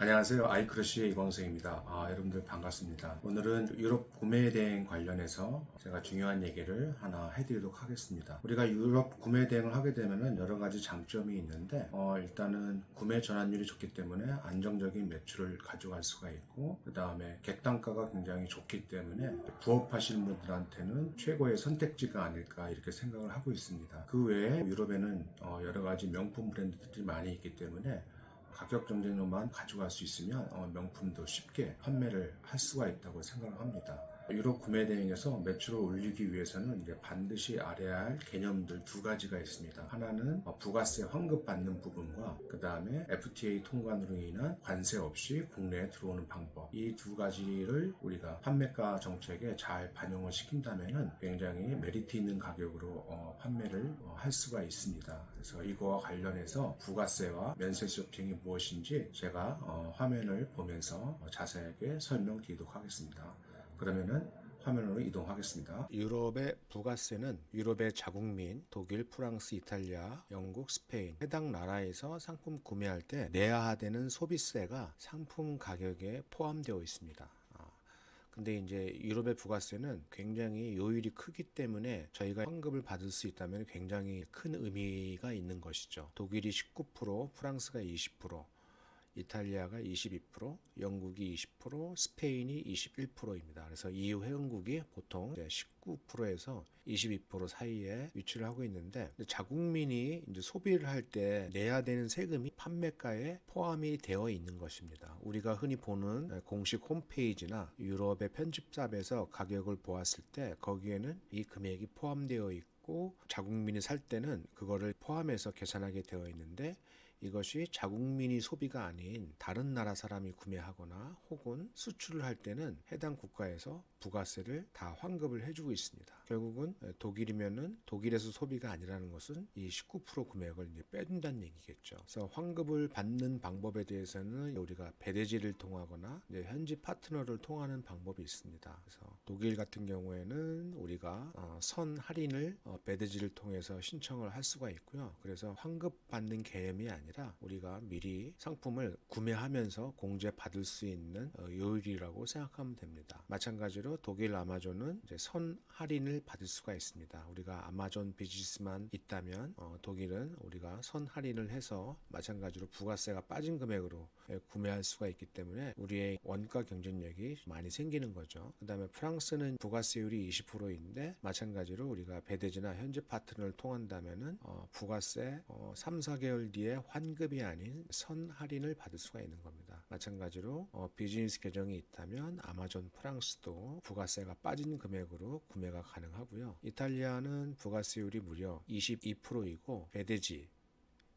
안녕하세요. 아이크러쉬의 이광수입니다. 여러분들 반갑습니다. 오늘은 유럽 구매 대행 관련해서 제가 중요한 얘기를 하나 해드리도록 하겠습니다. 우리가 유럽 구매 대행을 하게 되면 여러 가지 장점이 있는데 일단은 구매 전환율이 좋기 때문에 안정적인 매출을 가져갈 수가 있고, 그 다음에 객단가가 굉장히 좋기 때문에 부업하시는 분들한테는 최고의 선택지가 아닐까 이렇게 생각을 하고 있습니다. 그 외에 유럽에는 여러 가지 명품 브랜드들이 많이 있기 때문에 가격 경쟁력만 가져갈 수 있으면 명품도 쉽게 판매를 할 수가 있다고 생각을 합니다. 유럽 구매 대행에서 매출을 올리기 위해서는 이제 반드시 알아야 할 개념들 두 가지가 있습니다. 하나는 부가세 환급받는 부분과 그 다음에 FTA 통관으로 인한 관세 없이 국내에 들어오는 방법, 이 두 가지를 우리가 판매가 정책에 잘 반영을 시킨다면 굉장히 메리트 있는 가격으로 판매를 할 수가 있습니다. 그래서 이거와 관련해서 부가세와 면세 쇼핑이 무엇인지 제가 화면을 보면서 자세하게 설명드리도록 하겠습니다. 그러면은 화면으로 이동하겠습니다. 유럽의 부가세는 유럽의 자국민, 독일, 프랑스, 이탈리아, 영국, 스페인 해당 나라에서 상품 구매할 때 내야 되는 소비세가 상품 가격에 포함되어 있습니다. 근데 이제 유럽의 부가세는 굉장히 요율이 크기 때문에 저희가 환급을 받을 수 있다면 굉장히 큰 의미가 있는 것이죠. 독일이 19%, 프랑스가 20%, 이탈리아가 22%, 영국이 20%, 스페인이 21%입니다. 그래서 EU 회원국이 보통 19%에서 22% 사이에 위치를 하고 있는데, 자국민이 이제 소비를 할 때 내야 되는 세금이 판매가에 포함이 되어 있는 것입니다. 우리가 흔히 보는 공식 홈페이지나 유럽의 편집샵에서 가격을 보았을 때 거기에는 이 금액이 포함되어 있고, 자국민이 살 때는 그거를 포함해서 계산하게 되어 있는데, 이것이 자국민이 소비가 아닌 다른 나라 사람이 구매하거나 혹은 수출을 할 때는 해당 국가에서 부가세를 다 환급을 해주고 있습니다. 결국은 독일이면은 독일에서 소비가 아니라는 것은 이 19% 금액을 이제 빼준다는 얘기겠죠. 그래서 환급을 받는 방법에 대해서는 우리가 배대지를 통하거나 이제 현지 파트너를 통하는 방법이 있습니다. 그래서 독일 같은 경우에는 우리가 선 할인을 배대지를 통해서 신청을 할 수가 있고요. 그래서 환급 받는 개념이 아니라 우리가 미리 상품을 구매하면서 공제 받을 수 있는 요일이라고 생각하면 됩니다. 마찬가지로 독일 아마존은 이제 선 할인을 받을 수가 있습니다. 우리가 아마존 비즈니스만 있다면 독일은 우리가 선 할인을 해서 마찬가지로 부가세가 빠진 금액으로 구매할 수가 있기 때문에 우리의 원가 경쟁력이 많이 생기는 거죠. 그 다음에 프랑스는 부가세율이 20%인데 마찬가지로 우리가 배대지나 현지 파트너를 통한다면은 부가세 3, 4개월 뒤에 환급이 아닌 선 할인을 받을 수가 있는 겁니다. 마찬가지로 비즈니스 계정이 있다면 아마존 프랑스도 부가세가 빠진 금액으로 구매가 가능하고요. 이탈리아는 부가세율이 무려 22%이고 배대지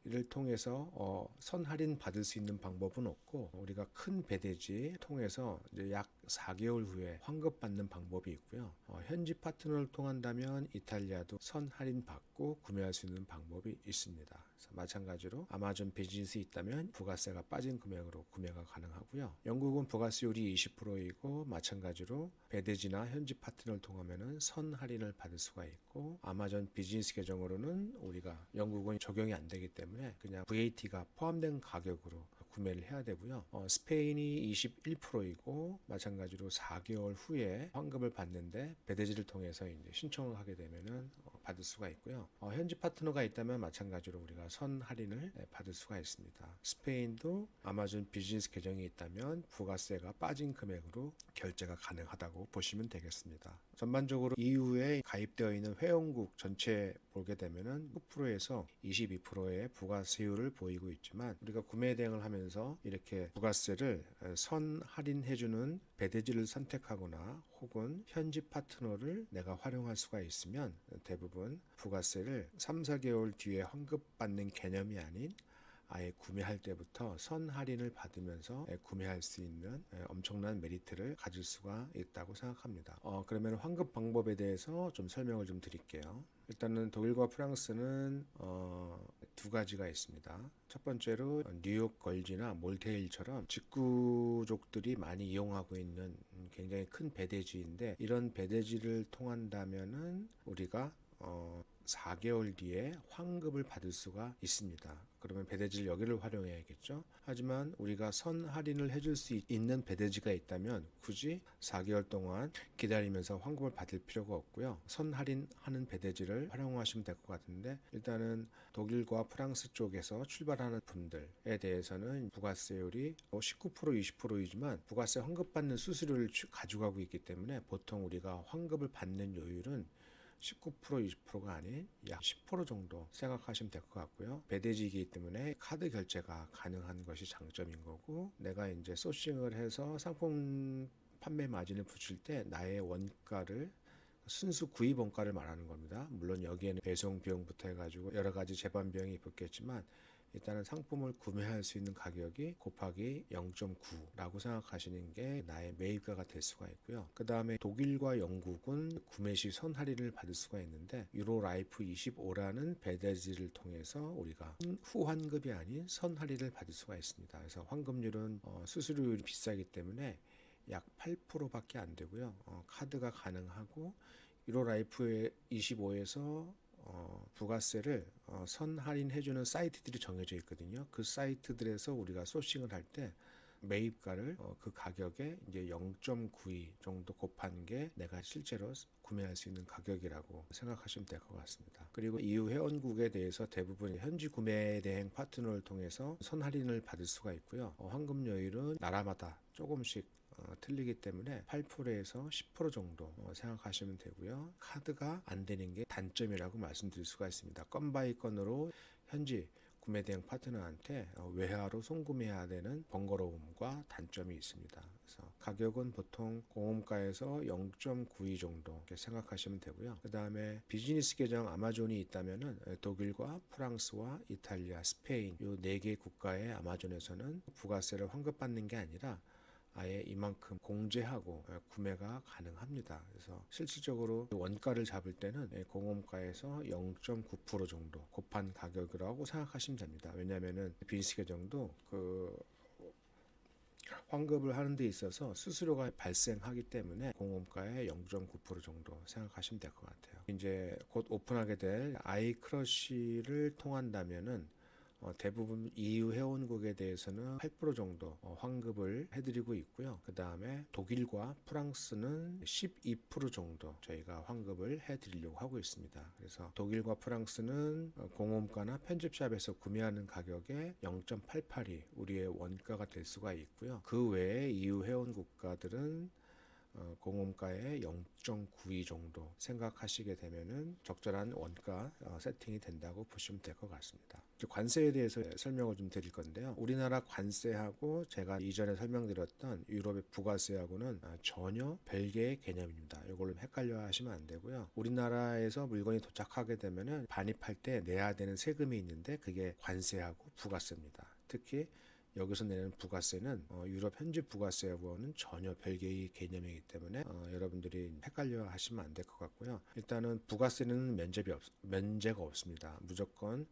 를 통해서 선 할인 받을 수 있는 방법은 없고, 우리가 큰 배대지 통해서 이제 약 4개월 후에 환급받는 방법이 있고요. 현지 파트너를 통한다면 이탈리아도 선 할인 받고 구매할 수 있는 방법이 있습니다. 그래서 마찬가지로 아마존 비즈니스 있다면 부가세가 빠진 금액으로 구매가 가능하고요. 영국은 부가세율이 20%이고 마찬가지로 배대지나 현지 파트너를 통하면은 선 할인을 받을 수가 있고, 아마존 비즈니스 계정으로는 우리가 영국은 적용이 안 되기 때문에 그냥 VAT가 포함된 가격으로 구매를 해야 되고요. 스페인이 21%이고 마찬가지로 4개월 후에 환급을 받는데 배대지를 통해서 이제 신청을 하게 되면은 받을 수가 있고요. 현지 파트너가 있다면 마찬가지로 우리가 선 할인을 받을 수가 있습니다. 스페인도 아마존 비즈니스 계정이 있다면 부가세가 빠진 금액으로 결제가 가능하다고 보시면 되겠습니다. 전반적으로 EU에 가입되어 있는 회원국 전체 보게 되면은 9%에서 22%의 부가세율을 보이고 있지만, 우리가 구매 대행을 하면서 이렇게 부가세를 선 할인해주는 배대지를 선택하거나 혹은 현지 파트너를 내가 활용할 수가 있으면 대부분 부가세를 3, 4개월 뒤에 환급받는 개념이 아닌 아예 구매할 때부터 선 할인을 받으면서 구매할 수 있는 엄청난 메리트를 가질 수가 있다고 생각합니다. 그러면 환급 방법에 대해서 좀 설명을 좀 드릴게요. 일단은 독일과 프랑스는 두 가지가 있습니다. 첫 번째로 뉴욕 걸즈나 몰테일처럼 직구족들이 많이 이용하고 있는 굉장히 큰 배대지인데, 이런 배대지를 통한다면은 우리가 4개월 뒤에 환급을 받을 수가 있습니다. 그러면 배대지를 여기를 활용해야겠죠. 하지만 우리가 선 할인을 해줄 수 있는 배대지가 있다면 굳이 4개월 동안 기다리면서 환급을 받을 필요가 없고요. 선 할인하는 배대지를 활용하시면 될 것 같은데, 일단은 독일과 프랑스 쪽에서 출발하는 분들에 대해서는 부가세율이 19% 20%이지만 부가세 환급받는 수수료를 가져가고 있기 때문에 보통 우리가 환급을 받는 요율은 19% 20%가 아닌 약 10% 정도 생각하시면 될 것 같고요. 배대지이기 때문에 카드 결제가 가능한 것이 장점인 거고, 내가 이제 소싱을 해서 상품 판매 마진을 붙일 때 나의 원가를 순수 구입 원가를 말하는 겁니다. 물론 여기에는 배송 비용부터 해가지고 여러 가지 제반 비용이 붙겠지만, 일단은 상품을 구매할 수 있는 가격이 곱하기 0.9라고 생각하시는 게 나의 매입가가 될 수가 있고요. 그 다음에 독일과 영국은 구매 시 선 할인을 받을 수가 있는데, 유로 라이프 25라는 배대지를 통해서 우리가 후환급이 아닌 선 할인을 받을 수가 있습니다. 그래서 환급률은 수수료율이 비싸기 때문에 약 8%밖에 안 되고요. 카드가 가능하고, 유로 라이프 25에서 부가세를 선 할인해주는 사이트들이 정해져 있거든요. 그 사이트들에서 우리가 소싱을 할 때 매입가를 그 가격에 이제 0.92 정도 곱한 게 내가 실제로 구매할 수 있는 가격이라고 생각하시면 될 것 같습니다. 그리고 EU 회원국에 대해서 대부분 현지 구매 대행 파트너를 통해서 선 할인을 받을 수가 있고요. 환급 요율은 나라마다 조금씩 틀리기 때문에 8%에서 10% 정도 생각하시면 되고요. 카드가 안 되는 게 단점이라고 말씀드릴 수가 있습니다. 건 바이 건으로 현지 구매 대행 파트너한테 외화로 송금해야 되는 번거로움과 단점이 있습니다. 그래서 가격은 보통 공홈가에서 0.92 정도 이렇게 생각하시면 되고요. 그 다음에 비즈니스 계정 아마존이 있다면은 독일과 프랑스와 이탈리아, 스페인 이 4개 국가의 아마존에서는 부가세를 환급받는 게 아니라 아예 이만큼 공제하고 구매가 가능합니다. 그래서 실질적으로 원가를 잡을 때는 공홈가에서 0.9% 정도 곱한 가격이라고 생각하시면 됩니다. 왜냐하면은 비즈니스 계정도 그 환급을 하는 데 있어서 수수료가 발생하기 때문에 공홈가의 0.9% 정도 생각하시면 될 것 같아요. 이제 곧 오픈하게 될 아이크러쉬를 통한다면은 대부분 EU 회원국에 대해서는 8% 정도 환급을 해드리고 있고요. 그 다음에 독일과 프랑스는 12% 정도 저희가 환급을 해드리려고 하고 있습니다. 그래서 독일과 프랑스는 공홈가나 편집샵에서 구매하는 가격에 0.88이 우리의 원가가 될 수가 있고요. 그 외에 EU 회원 국가들은 공홈가의 0.92 정도 생각하시게 되면은 적절한 원가 세팅이 된다고 보시면 될 것 같습니다. 관세에 대해서 설명을 좀 드릴 건데요. 우리나라 관세하고 제가 이전에 설명드렸던 유럽의 부가세하고는 전혀 별개의 개념입니다. 이걸로 헷갈려 하시면 안 되고요. 우리나라에서 물건이 도착하게 되면은 반입할 때 내야 되는 세금이 있는데 그게 관세하고 부가세입니다. 특히 여기서 내는 부가세는 유럽 현지 부가세하고는 전혀 별개의 개념이기 때문에 여러분들이 헷갈려 하시면 안 될 것 같고요. 일단은 부가세는 면제가 없습니다. 무조건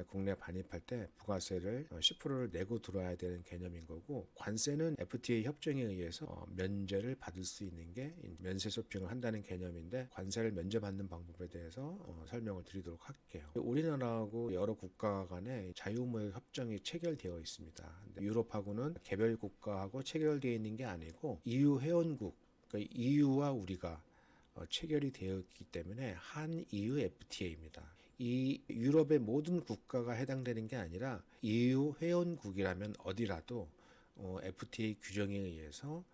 국내 반입할 때 부가세를 10%를 내고 들어와야 되는 개념인 거고, 관세는 FTA 협정에 의해서 면제를 받을 수 있는 게 면세 쇼핑을 한다는 개념인데, 관세를 면제받는 방법에 대해서 설명을 드리도록 할게요. 우리나라하고 여러 국가 간에 자유무역 협정이 체결되어 있습니다. 근데 유럽하고는 개별 국가하고 체결되어 있는 게 아니고 EU 회원국, 그러니까 EU와 우리가 체결이 되어 있기 때문에 한 EU FTA입니다. 이 유럽의 모든 국가가 해당되는 게 아니라 EU 회원국이라면 어디라도 FTA 규정에 의해서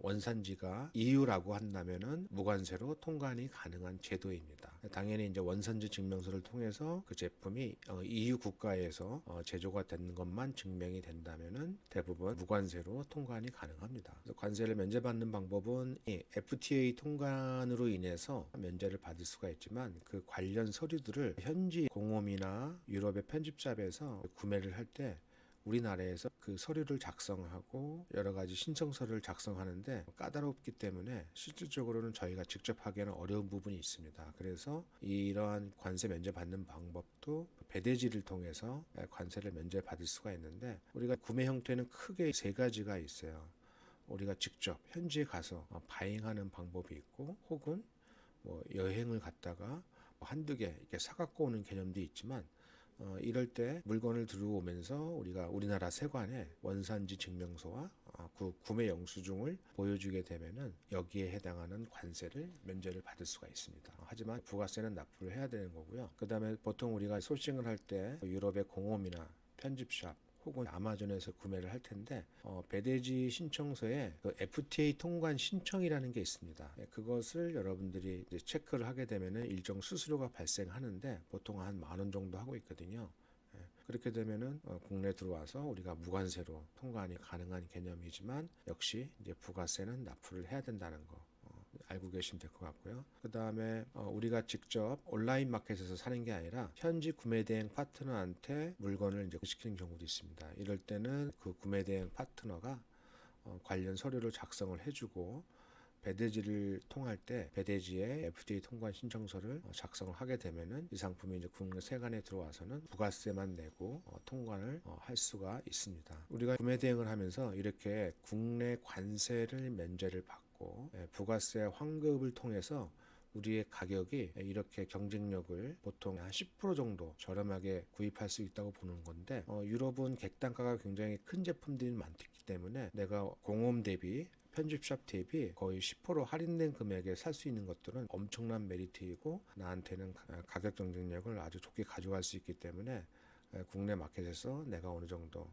원산지가 EU라고 한다면은 무관세로 통관이 가능한 제도입니다. 당연히 이제 원산지 증명서를 통해서 그 제품이 EU 국가에서 제조가 된 것만 증명이 된다면은 대부분 무관세로 통관이 가능합니다. 그래서 관세를 면제받는 방법은 FTA 통관으로 인해서 면제를 받을 수가 있지만, 그 관련 서류들을 현지 공홈이나 유럽의 편집샵에서 구매를 할 때 우리나라에서 그 서류를 작성하고 여러 가지 신청서를 작성하는데 까다롭기 때문에 실질적으로는 저희가 직접 하기에는 어려운 부분이 있습니다. 그래서 이러한 관세 면제 받는 방법도 배대지를 통해서 관세를 면제 받을 수가 있는데, 우리가 구매 형태는 크게 3가지가 있어요. 우리가 직접 현지에 가서 바잉하는 방법이 있고, 혹은 뭐 여행을 갔다가 한두 개 이렇게 사갖고 오는 개념도 있지만 이럴 때 물건을 들어오면서 우리가 우리나라 세관에 원산지 증명서와 그 구매 영수증을 보여주게 되면은 여기에 해당하는 관세를 면제를 받을 수가 있습니다. 하지만 부가세는 납부를 해야 되는 거고요. 그 다음에 보통 우리가 소싱을 할 때 유럽의 공홈이나 편집샵 혹은 아마존에서 구매를 할 텐데 배대지 신청서에 그 FTA 통관 신청이라는 게 있습니다. 그것을 여러분들이 이제 체크를 하게 되면은 일정 수수료가 발생하는데 보통 한 10,000원 정도 하고 있거든요. 그렇게 되면은 국내 들어와서 우리가 무관세로 통관이 가능한 개념이지만 역시 이제 부가세는 납부를 해야 된다는 거 알고 계시면 될 것 같고요. 그 다음에 우리가 직접 온라인 마켓에서 사는 게 아니라 현지 구매 대행 파트너한테 물건을 이제 시키는 경우도 있습니다. 이럴 때는 그 구매 대행 파트너가 관련 서류를 작성을 해주고 배대지를 통할 때 배대지에 FDA 통관 신청서를 작성을 하게 되면은 이 상품이 이제 국내 세관에 들어와서는 부가세만 내고 통관을 할 수가 있습니다. 우리가 구매 대행을 하면서 이렇게 국내 관세를 면제를 받고 부가세 환급을 통해서 우리의 가격이 이렇게 경쟁력을 보통 한 10% 정도 저렴하게 구입할 수 있다고 보는 건데 유럽은 객단가가 굉장히 큰 제품들이 많기 때문에 내가 공홈 대비 편집샵 대비 거의 10% 할인된 금액에 살 수 있는 것들은 엄청난 메리트이고 나한테는 가격 경쟁력을 아주 좋게 가져갈 수 있기 때문에 국내 마켓에서 내가 어느 정도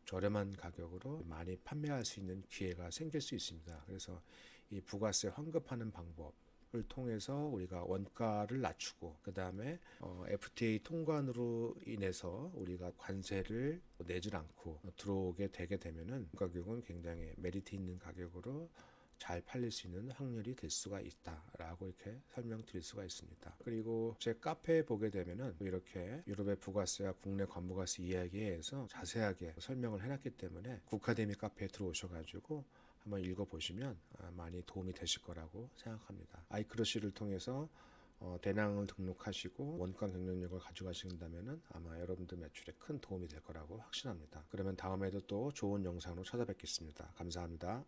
저렴한 가격으로 많이 판매할 수 있는 기회가 생길 수 있습니다. 그래서 이 부가세 환급하는 방법 을 통해서 우리가 원가를 낮추고 그 다음에 FTA 통관으로 인해서 우리가 관세를 내질 않고 들어오게 되게 되면은 가격은 굉장히 메리트 있는 가격으로 잘 팔릴 수 있는 확률이 될 수가 있다라고 이렇게 설명드릴 수가 있습니다. 그리고 제 카페에 보게 되면은 이렇게 유럽의 부가세와 국내 관부가세 이야기에서 자세하게 설명을 해놨기 때문에 국카데미 카페에 들어오셔가지고 한번 읽어보시면 많이 도움이 되실 거라고 생각합니다. 아이크러쉬를 통해서 대량을 등록하시고 원가 경쟁력을 가져가신다면 아마 여러분들 매출에 큰 도움이 될 거라고 확신합니다. 그러면 다음에도 또 좋은 영상으로 찾아뵙겠습니다. 감사합니다.